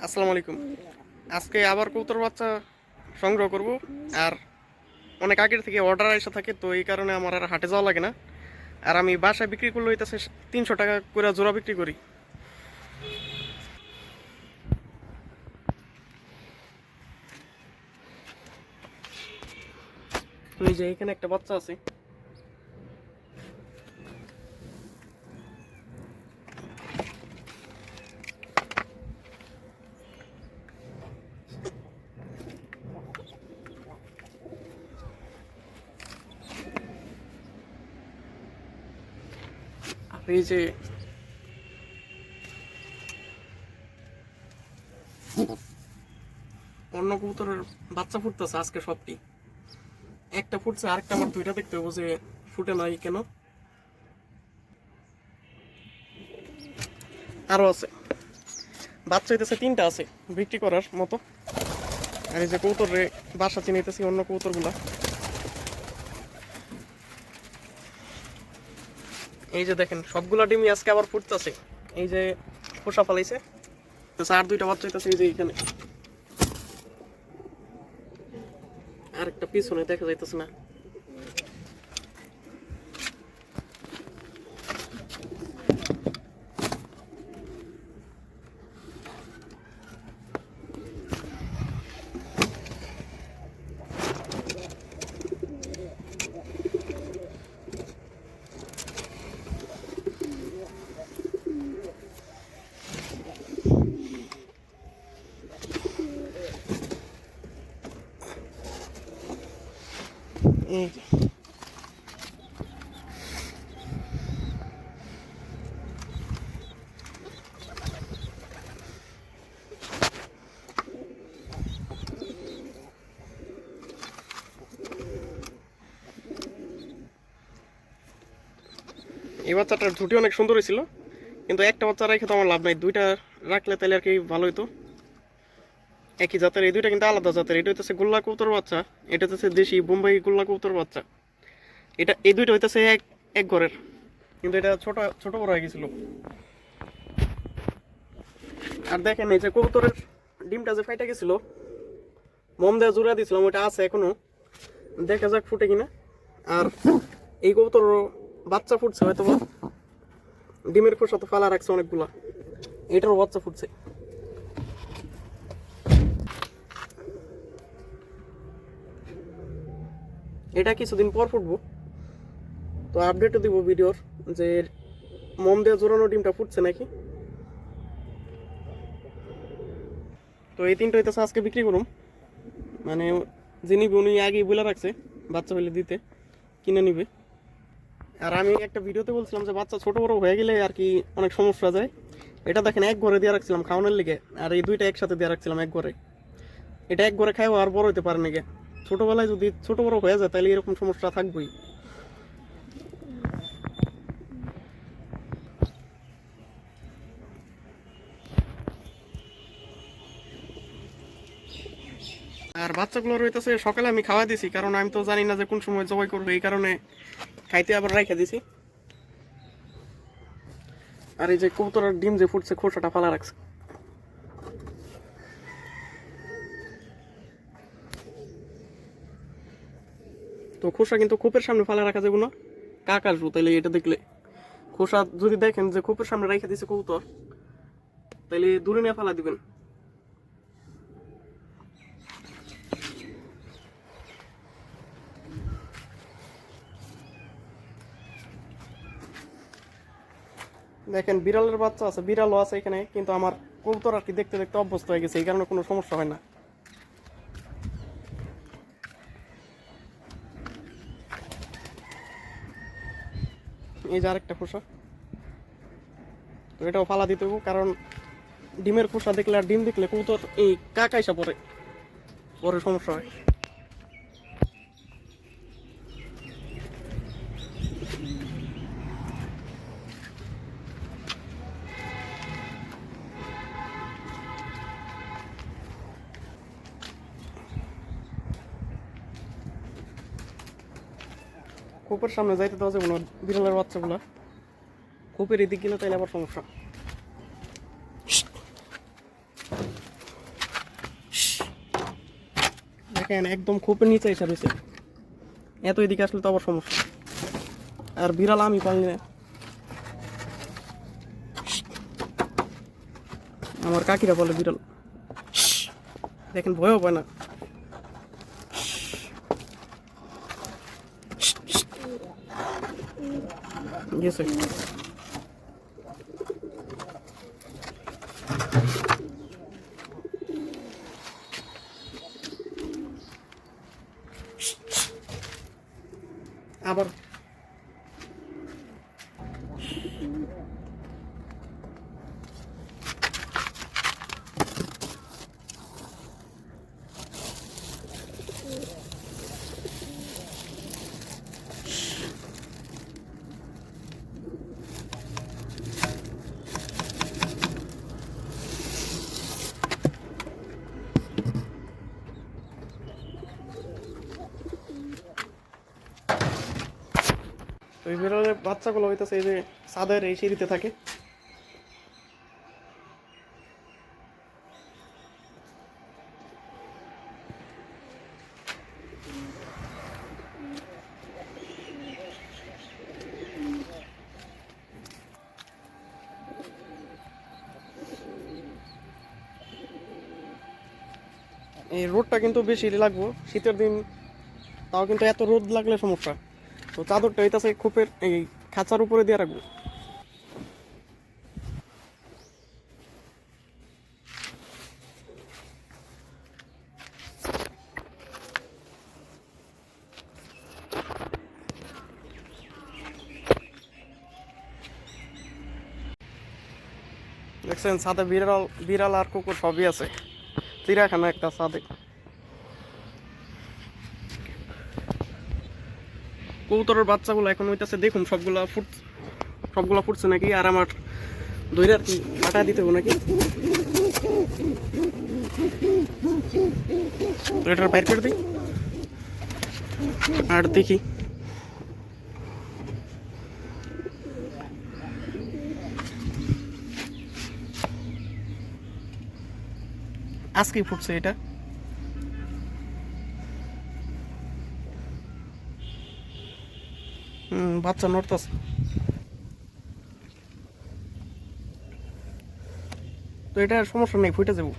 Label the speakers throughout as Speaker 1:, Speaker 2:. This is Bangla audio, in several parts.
Speaker 1: আসসালামু আলাইকুম। আজকে আবার কবুতর বাচ্চা সংগ্রহ করব। আর অনেক আগের থেকে অর্ডার এসে থাকে, তো এই কারণে আমার আর হাটে যাওয়া লাগে না। আর আমি বাসায় বিক্রি করলে হইতেছে 300 টাকা করে জোড়া বিক্রি করি। তো এই যে এখানে একটা বাচ্চা আছে। আর এই যে অন্য কবুতরের বাচ্চা ফুটতেছে আজকে সবটি। একটা ফুটছে, আরেকটা আমার দুইটা দেখতে হবে যে ফুটে নাই কেন। আরো আছে, বাচ্চা হইতেছে 3টা আছে বিক্রি করার মতো। আর এই যে কবুতরে বাসা চিনাইতেছি অন্য কবুতরগুলা। এই যে দেখেন সবগুলা ডিমই আজকে আবার ফুটতেছে। এই যে খোসা ফালাইছে, আর দুইটা বাচ্চা হইতেছে এই যে এখানে। আর একটা পিছনে দেখা যাইতেছে না। এই যে এই বাচ্চাটার ঝুঁটি অনেক সুন্দর হয়েছিল, কিন্তু একটা বাচ্চা রেখে তো আমার লাভ নাই। দুইটা রাখলে তাহলে আর কি ভালো হইতো। একই জাতের, এই দুইটা কিন্তু আলাদা জাতের। এটা হইতেছে গোল্লা কবুতর বাচ্চা, এটা হচ্ছে দেশি বোম্বাই গোল্লা কবুতর বাচ্চা। এটা এই দুইটা হইতেছে এক এক ঘরের, কিন্তু এটা ছোট ছোট বড় হয়ে গেছিল। আর দেখেন এই যে কবুতরের ডিমটা যে ফাইটা গেছিল, মোম দেওয়া জোড়া দিয়েছিলাম, ওইটা আছে এখনো। দেখা যাক ফুটে কিনা। আর এই কবুতর বাচ্চা ফুটছে হয়তো, ডিমের খোসা তো ফালা রাখছে অনেকগুলা, এটারও বাচ্চা ফুটছে। এটা কিছুদিন পর ফুটবো, তো আপডেটও দিব ভিডিওর যে মোম দেওয়া জোরানো ডিমটা ফুটছে নাকি। তো এই তিনটা হইতেছে আজকে বিক্রি করুম। মানে যিনি উনি আগেই বলে রাখছে বাচ্চা হইলে দিতে, কিনে নিবে। আর আমি একটা ভিডিওতে বলছিলাম যে বাচ্চা ছোট বড় হয়ে গেলে আর কি অনেক সমস্যা যায়। এটা দেখেন এক ঘরে দিয়ে রাখছিলাম খাওয়ানোর লিগে, আর এই দুইটা একসাথে দিয়ে রাখছিলাম এক ঘরে। এটা এক ঘরে খাইও আর বড় হইতে পারে নাকি। ছোটবেলায় যদি ছোট বড় হয়ে যায় তাহলে এরকম সমস্যা থাকবেই। আর বাচ্চাগুলো রইতেছে সকালে আমি খাওয়া দিছি, কারণ আমি তো জানি না যে কোন সময় জবাই করবো, এই কারণে খাইতে আবার রেখে দিছি। আর এই যে কবুতরের ডিম যে ফুটছে খোসাটা ফালা রাখছে। তো খোসা কিন্তু খোপের সামনে ফালা রাখা যাবে না, কাক আসবো তাইলে এটা দেখলে। খোসা যদি দেখেন যে খোপের সামনে রেখে দিছে কবুতর, তাইলে দূরে নিয়ে ফালা দিবেন। দেখেন বিড়ালের বাচ্চা আছে, বিড়ালও আছে এখানে, কিন্তু আমার কবুতর আর কি দেখতে দেখতে অভ্যস্ত হয়ে গেছে, এই কারণে কোনো সমস্যা হয় না। এই যে আরেকটা খোসা, তো এটাও ফালা দিতে হবে, কারণ ডিমের খোসা দেখলে আর ডিম দেখলে কবুতর এই কাক আইসা পরে পরে সমস্যা হয়। খোপের সামনে যাইতে দেওয়া যাবে না বিড়ালের বাচ্চাগুলা, খোপের এদিক গেলে তাইলে আবার সমস্যা। দেখেন একদম খোপের নিচে এসে রয়েছে, এত এদিকে আসলে তো আবার সমস্যা। আর বিড়াল আমি পালি না, আমার কাকিরা বলে বিড়াল, দেখেন ভয়ও পায় না। গেছে আবার তো এই বিড়ালের বাচ্চাগুলো হইতেছে এই যে ছাদের এই সিঁড়িতে থাকে। এই রোদটা কিন্তু বেশি লাগবো শীতের দিন, তাও কিন্তু এত রোদ লাগলে সমস্যা। তো চাদরটা হইতেছে খোপের এই খাঁচার উপরে দিয়ে রাখবো। দেখছেন ছাদে বিড়াল বিড়াল আর কুকুর সবই আছে, চিড়িয়াখানা একটা ছাদে। কবুতরের বাচ্চাগুলো এখন হইতেছে দেখুন সবগুলা ফুটছে নাকি, আর আমার দইরা আর কি কাটা দিতে হবে নাকি, তো এটার বাইর করে দিই আর দেখি। আজকেই ফুটছে এটা, বাচ্চা নড়তেছে। তো এটা সমস্যা নেই, ফুটে যাবো।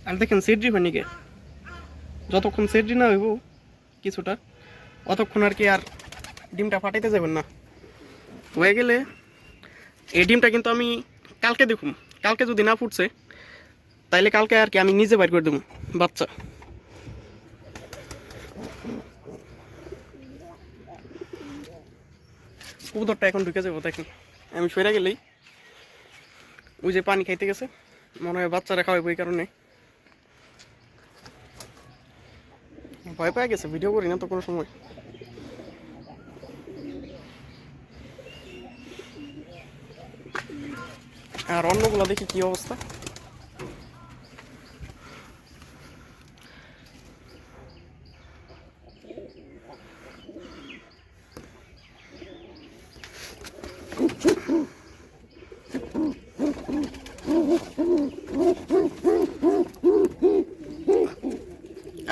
Speaker 1: আর দেখেন সেড্রি পানিকে যতক্ষণ সেড্রি না হইব কিছুটা, অতক্ষণ আর কি আর ডিমটা ফাটাইতে যাবেন না। হয়ে গেলে এই ডিমটা কিন্তু আমি কালকে দেখুন, কালকে যদি না ফুটছে তাইলে কালকে আর কি আমি নিজে বাইর করে দেবো বাচ্চা। কবুতরটা এখন ঢুকে যাবো, দেখেন আমি সরে গেলেই ওই যে পানি খাইতে গেছে, মনে হয় বাচ্চারা খাওয়াবো, এই কারণে ভয় পেয়ে গেছে, ভিডিও করি না তো কোনো সময়। আর অন্যগুলো দেখি কি অবস্থা।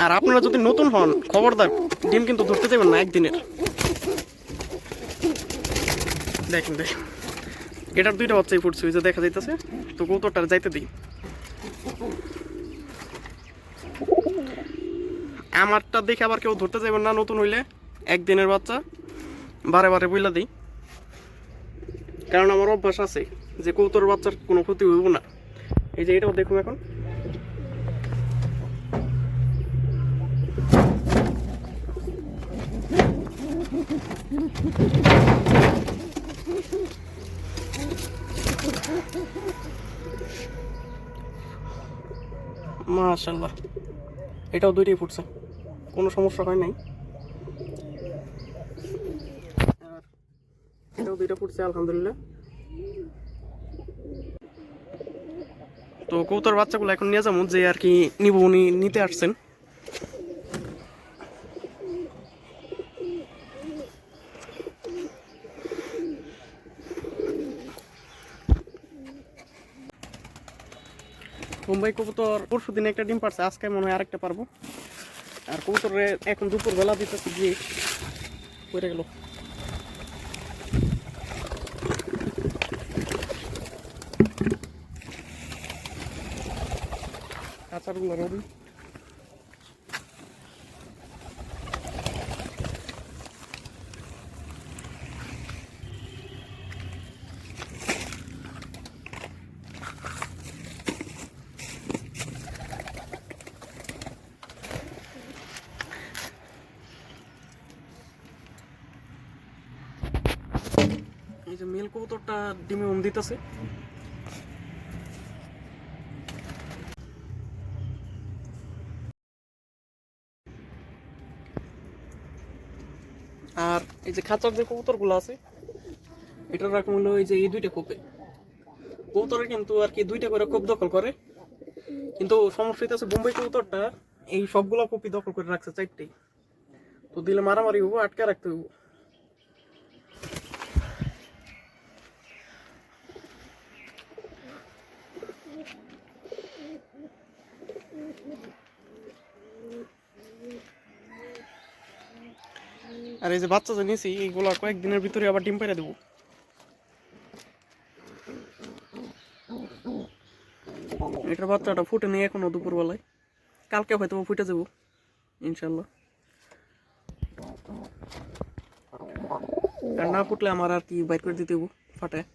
Speaker 1: আর আপনারা যদি নতুন হন খবরদার ডিম কিন্তু ধরতে দেবেন না একদিনের। দেখেন দেখেন এটার দুইটা বাচ্চাই ফুটছে, ওই যে দেখা যাইতেছে। তো কৌতরটার যাইতে দিই, আমারটা দেখে আবার কেউ ধরতে যাবেন না নতুন হইলে, একদিনের বাচ্চা বারে বারে বইলা দিই, কারণ আমার অভ্যাস আছে যে কৌতর বাচ্চার কোনো ক্ষতি হইব না। এই যে এটাও দেখুন এখন, মাশাআল্লাহ এটাও দুইটাই ফুটছে, কোনো সমস্যা হয় নাই। আর এটাও দুইটা ফুটছে আলহামদুলিল্লাহ। তো কৌতর বাচ্চাগুলো এখন নিয়ে যাবো, যে আর কি নিব, উনি নিতে আসছেন। মুম্বাই কবুতর পরশু দিনে একটা ডিম পারছে, আজকে মনে হয় আরেকটা পারবো। আর কবুতরে এখন দুপুরবেলা দিতেছি গিয়ে পড়ে গেল। আচারগুলো রবি এই যে মেল কবুতরটা ডিমে দিতেছে। আর এই যে খাঁচার যে কবুতরগুলো আছে এটার রকম হলো এই যে এই দুইটা কোপে কবুতরে কিন্তু আর কি দুইটা করে কোপ দখল করে, কিন্তু সমস্যা হইতেছে বোম্বাই কবুতরটা এই সবগুলা কপি দখল করে রাখছে চারটেই, তো দিলে মারামারি হবো, আটকে রাখতে হবো। আর এই যে বাচ্চা যে নিয়েছি এইগুলো কয়েকদিনের ভিতরে আবার ডিম পেড়ে দেবো। এটার বাচ্চাটা ফুটে নেই এখনো দুপুরবেলায়, কালকে হয়তো ফুটে যাবো ইনশাল্লাহ। আর না ফুটলে আমার আর কি বাইর করে দিতে হবো ফাটায়।